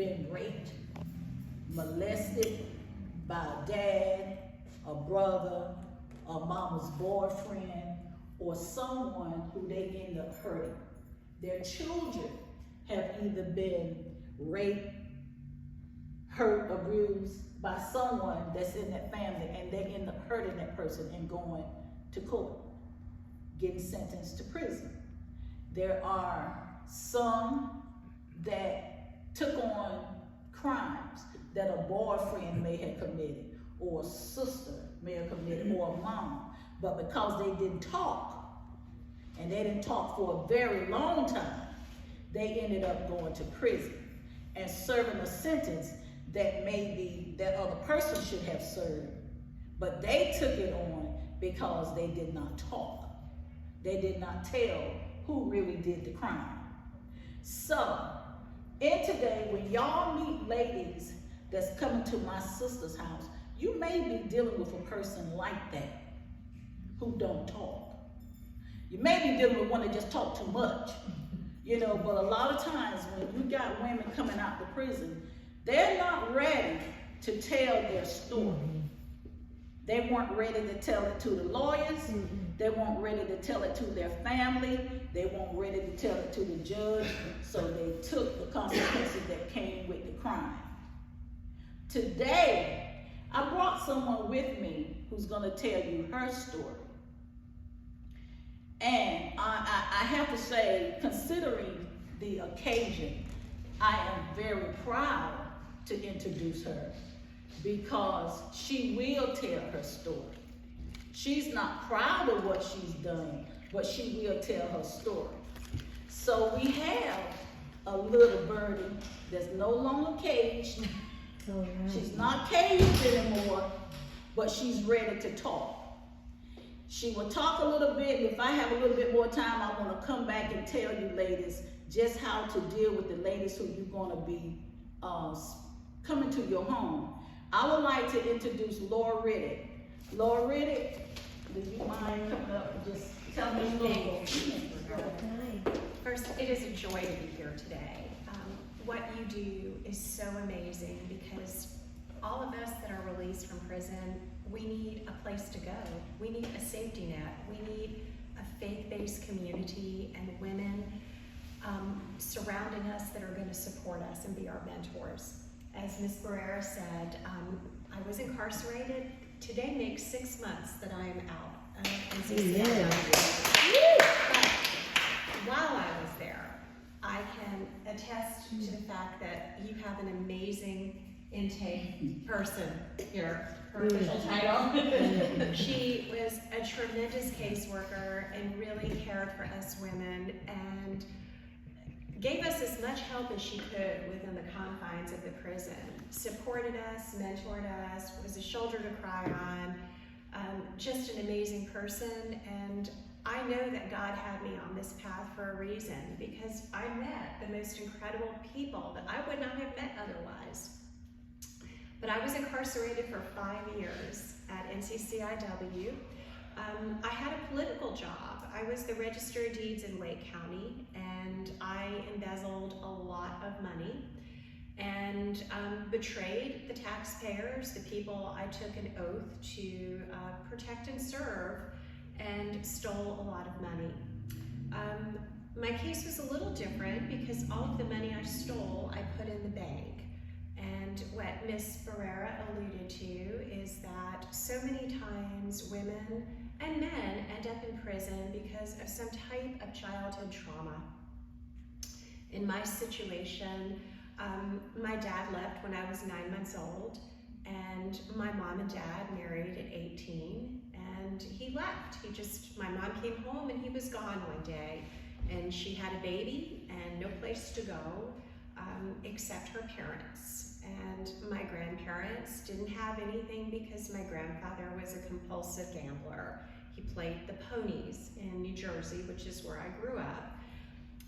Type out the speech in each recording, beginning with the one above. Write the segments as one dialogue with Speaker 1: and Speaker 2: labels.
Speaker 1: been raped, molested by a dad, a brother, a mama's boyfriend, or someone who they end up hurting. Their children have either been raped, hurt, abused by someone that's in that family, and they end up hurting that person and going to court, getting sentenced to prison. There are some that took on crimes that a boyfriend may have committed, or a sister may have committed, or a mom, but because they didn't talk, and they didn't talk for a very long time, they ended up going to prison and serving a sentence that maybe that other person should have served, but they took it on because they did not talk. They did not tell who really did the crime. So, and today, when y'all meet ladies that's coming to my sister's house, you may be dealing with a person like that who don't talk. You may be dealing with one that just talk too much, you know, but a lot of times when you got women coming out of prison, they're not ready to tell their story. They weren't ready to tell it to the lawyers. They weren't ready to tell it to their family. They weren't ready to tell it to the judge. So they took the consequences that came with the crime. Today, I brought someone with me who's going to tell you her story. And I have to say, considering the occasion, I am very proud to introduce her because she will tell her story. She's not proud of what she's done, but she will tell her story. So we have a little birdie that's no longer caged. She's not caged anymore, but she's ready to talk. She will talk a little bit, and if I have a little bit more time, I want to come back and tell you ladies just how to deal with the ladies who you're going to be coming to your home. I would like to introduce Laura Riddick. Laura Riddick, do you mind coming up and just tell me a little bit?
Speaker 2: First, it is a joy to be here today. What you do is so amazing because all of us that are released from prison, we need a place to go. We need a safety net. We need a faith-based community and women surrounding us that are going to support us and be our mentors. As Ms. Barrera said, I was incarcerated. Today makes 6 months that I am out of NCCI. But while I was there, I can attest to the fact that you have an amazing intake person here, her official title. She was a tremendous caseworker and really cared for us women and gave us as much help as she could within the confines of the prison. Supported us, mentored us, was a shoulder to cry on, just an amazing person. And I know that God had me on this path for a reason because I met the most incredible people that I would not have met otherwise. But I was incarcerated for 5 years at NCCIW. I had a political job. I was the Register of Deeds in Lake County, and I embezzled a lot of money and betrayed the taxpayers, the people I took an oath to protect and serve, and stole a lot of money. My case was a little different because all of the money I stole, I put in the bank. And what Ms. Barrera alluded to is that so many times women and men end up in prison because of some type of childhood trauma. In my situation, my dad left when I was 9 months old, and my mom and dad married at 18, and he left. My mom came home and he was gone one day, and she had a baby and no place to go except her parents. And my grandparents didn't have anything because my grandfather was a compulsive gambler. He played the ponies in New Jersey, which is where I grew up.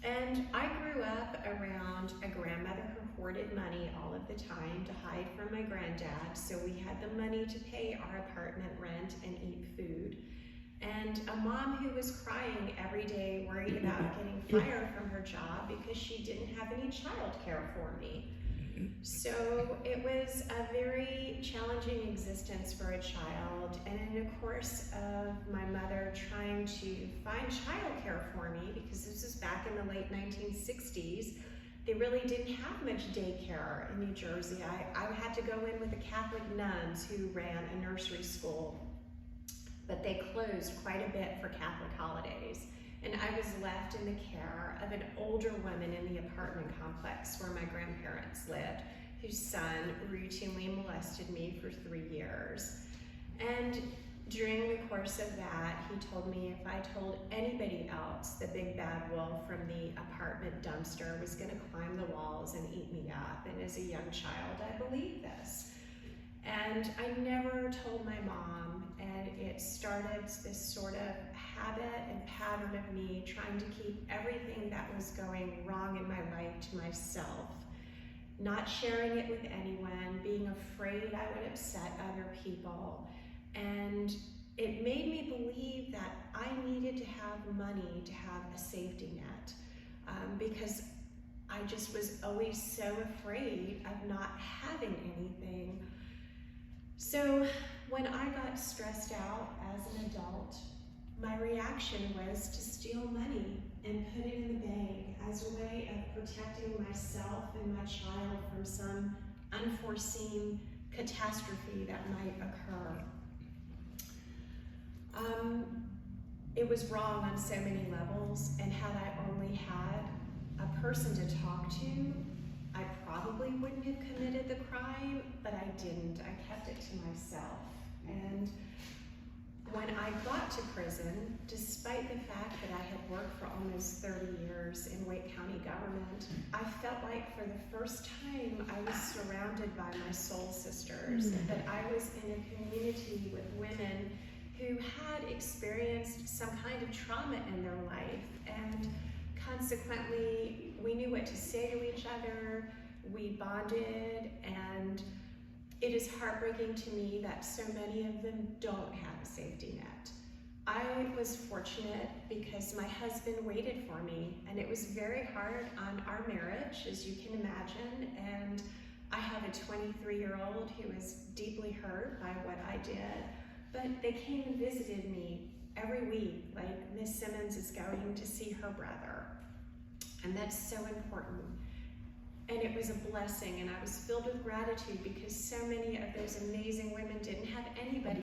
Speaker 2: And I grew up around a grandmother who hoarded money all of the time to hide from my granddad, so we had the money to pay our apartment rent and eat food. And a mom who was crying every day, worried about getting fired from her job because she didn't have any child care for me. So it was a very challenging existence for a child, and in the course of my mother trying to find childcare for me, because this was back in the late 1960s, they really didn't have much daycare in New Jersey. I had to go in with the Catholic nuns who ran a nursery school, but they closed quite a bit for Catholic holidays. And I was left in the care of an older woman in the apartment complex where my grandparents lived, whose son routinely molested me for 3 years. And during the course of that, he told me if I told anybody else the big bad wolf from the apartment dumpster was gonna climb the walls and eat me up. And as a young child, I believed this. And I never told my mom, and it started this sort of habit and pattern of me trying to keep everything that was going wrong in my life to myself, not sharing it with anyone, being afraid I would upset other people. And it made me believe that I needed to have money to have a safety net, because I just was always so afraid of not having anything. So when I got stressed out as an adult, my reaction was to steal money and put it in the bank as a way of protecting myself and my child from some unforeseen catastrophe that might occur. It was wrong on so many levels, and had I only had a person to talk to, I probably wouldn't have committed the crime, but I didn't. I kept it to myself. And when I got to prison, despite the fact that I had worked for almost 30 years in Wake County government, I felt like for the first time I was surrounded by my soul sisters, that I was in a community with women who had experienced some kind of trauma in their life, and consequently we knew what to say to each other, we bonded, and it is heartbreaking to me that so many of them don't have a safety net. I was fortunate because my husband waited for me, and it was very hard on our marriage, as you can imagine, and I have a 23-year-old who was deeply hurt by what I did, but they came and visited me every week, like Miss Simmons is going to see her brother, and that's so important. And it was a blessing, and I was filled with gratitude because so many of those amazing women didn't have anybody